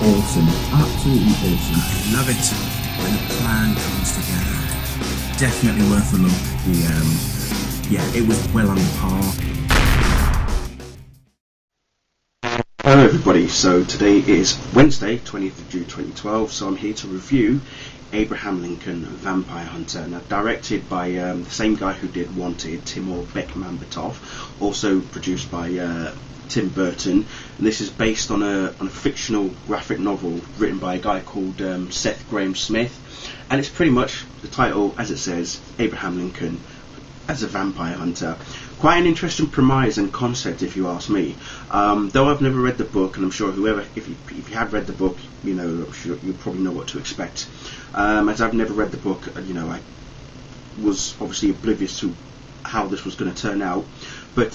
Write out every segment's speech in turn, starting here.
awesome, absolutely awesome. I love it when a plan comes together. Definitely worth a look. It was well on par. Hello everybody, so today is Wednesday, 20th of June 2012, so I'm here to review Abraham Lincoln Vampire Hunter, now directed by the same guy who did Wanted, Timur Bekmambetov, also produced by Tim Burton, and this is based on a fictional graphic novel written by a guy called Seth Grahame-Smith, and it's pretty much the title, as it says, Abraham Lincoln as a vampire hunter. Quite an interesting premise and concept, if you ask me. Though I've never read the book, and I'm sure whoever, if you have read the book, I'm sure you probably know what to expect. As I've never read the book, I was obviously oblivious to how this was going to turn out. But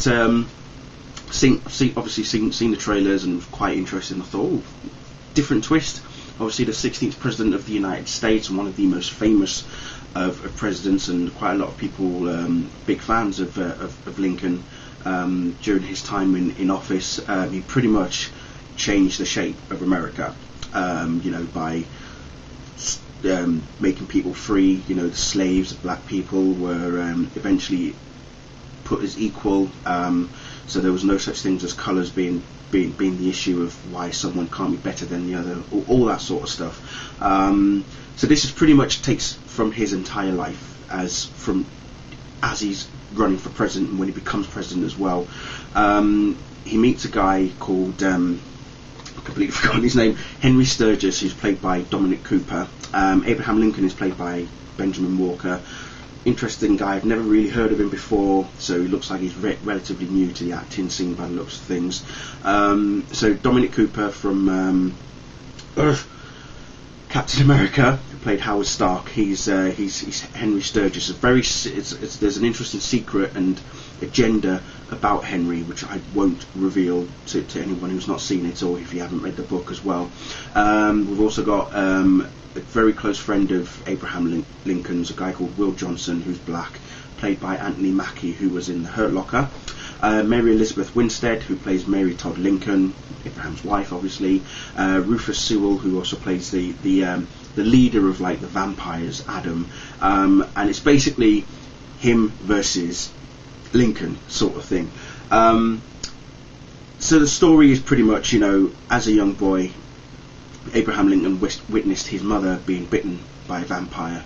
seen the trailers and quite interested. I thought, different twist. Obviously, the 16th president of the United States and one of the most famous of presidents, and quite a lot of people big fans of Lincoln during his time in office. He pretty much changed the shape of America, by making people free. The slaves, black people, were eventually put as equal. So there was no such things as colours being the issue of why someone can't be better than the other, all that sort of stuff. So this is pretty much takes from his entire life as he's running for president and when he becomes president as well. He meets a guy called completely forgotten his name, Henry Sturgis, who's played by Dominic Cooper. Abraham Lincoln is played by Benjamin Walker. Interesting guy. I've never really heard of him before, so he looks like he's relatively new to the acting scene by the looks of things. So Dominic Cooper from Captain America, who played Howard Stark. He's Henry Sturgis. There's an interesting secret and agenda about Henry, which I won't reveal to anyone who's not seen it or if you haven't read the book as well. We've also got a very close friend of Abraham Lincoln's, a guy called Will Johnson, who's black, played by Anthony Mackie, who was in The Hurt Locker. Mary Elizabeth Winstead, who plays Mary Todd Lincoln, Abraham's wife, obviously. Rufus Sewell, who also plays the leader of the vampires, Adam. And it's basically him versus Lincoln sort of thing. So the story is pretty much, as a young boy, Abraham Lincoln witnessed his mother being bitten by a vampire.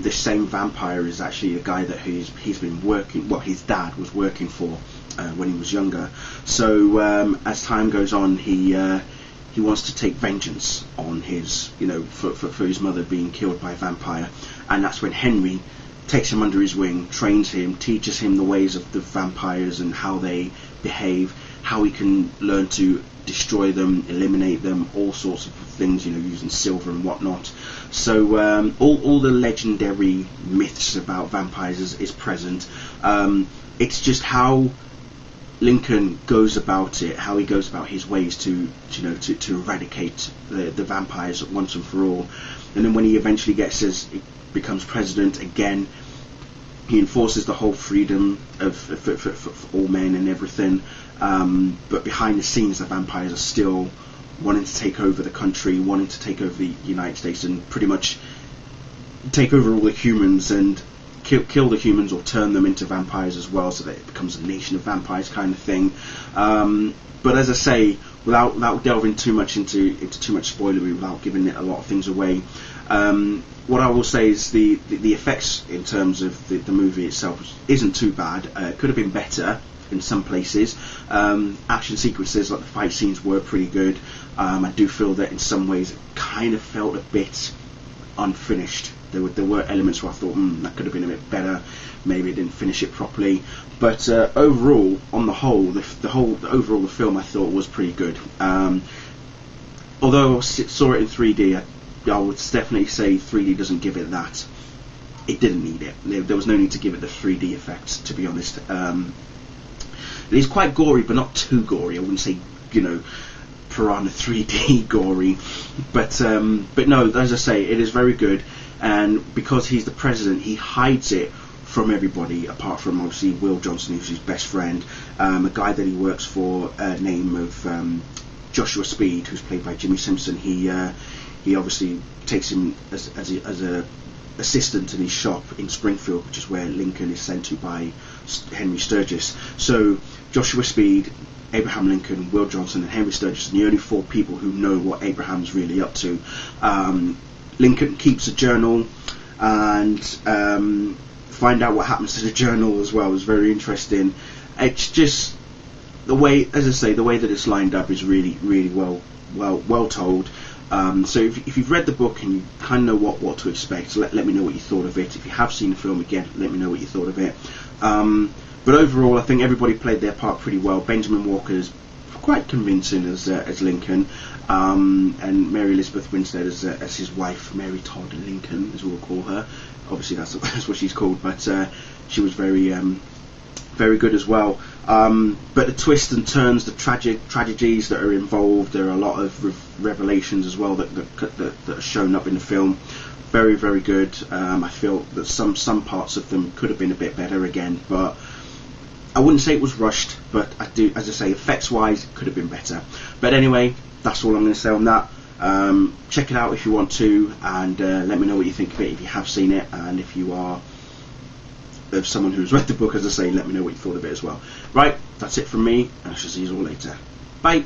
This same vampire is actually the guy that he's been working, his dad was working for when he was younger. So as time goes on, he wants to take vengeance on his, for his mother being killed by a vampire, and that's when Henry takes him under his wing, trains him, teaches him the ways of the vampires and how they behave, how he can learn to destroy them, eliminate them, all sorts of things, using silver and whatnot. So all the legendary myths about vampires is present. It's just how Lincoln goes about it, how he goes about his ways to eradicate the vampires once and for all. And then when he eventually becomes president again, he enforces the whole freedom for all men and everything. But behind the scenes, the vampires are still wanting to take over the country, wanting to take over the United States and pretty much take over all the humans and kill the humans or turn them into vampires as well, so that it becomes a nation of vampires kind of thing. But as I say, without delving too much into too much spoilery, without giving it a lot of things away, what I will say is the effects in terms of the movie itself isn't too bad. It could have been better in some places. Action sequences, like the fight scenes, were pretty good. I do feel that in some ways it kind of felt a bit unfinished. There were elements where I thought that could have been a bit better. Maybe it didn't finish it properly. But overall, on the whole, the film I thought was pretty good. Although I saw it in 3D, I would definitely say 3D doesn't give it that. It didn't need it. There was no need to give it the 3D effects, to be honest. It is quite gory, but not too gory. I wouldn't say, Piranha 3D gory, but no, as I say, it is very good. And because he's the president, he hides it from everybody, apart from obviously Will Johnson, who's his best friend, a guy that he works for, name of Joshua Speed, who's played by Jimmy Simpson, he obviously takes him as a assistant in his shop in Springfield, which is where Lincoln is sent to by Henry Sturgis. So Joshua Speed, Abraham Lincoln, Will Johnson and Henry Sturgis are the only 4 people who know what Abraham's really up to. Lincoln keeps a journal, and find out what happens to the journal as well is very interesting. It's just the way, as I say, the way that it's lined up is really, really well told. So if you've read the book and you kind of know what to expect, let me know what you thought of it. If you have seen the film, again, let me know what you thought of it. But overall, I think everybody played their part pretty well. Benjamin Walker's quite convincing as Lincoln, and Mary Elizabeth Winstead as his wife, Mary Todd Lincoln, as we'll call her. Obviously, that's what she's called, but she was very good as well. But the twists and turns, the tragedies that are involved, there are a lot of revelations as well that are shown up in the film. Very, very good. I feel that some parts of them could have been a bit better again, but I wouldn't say it was rushed, but I do, as I say, effects-wise, it could have been better. But anyway, that's all I'm going to say on that. Check it out if you want to, and let me know what you think of it if you have seen it, and if you are of someone who's read the book, as I say, let me know what you thought of it as well. Right, that's it from me, and I shall see you all later. Bye.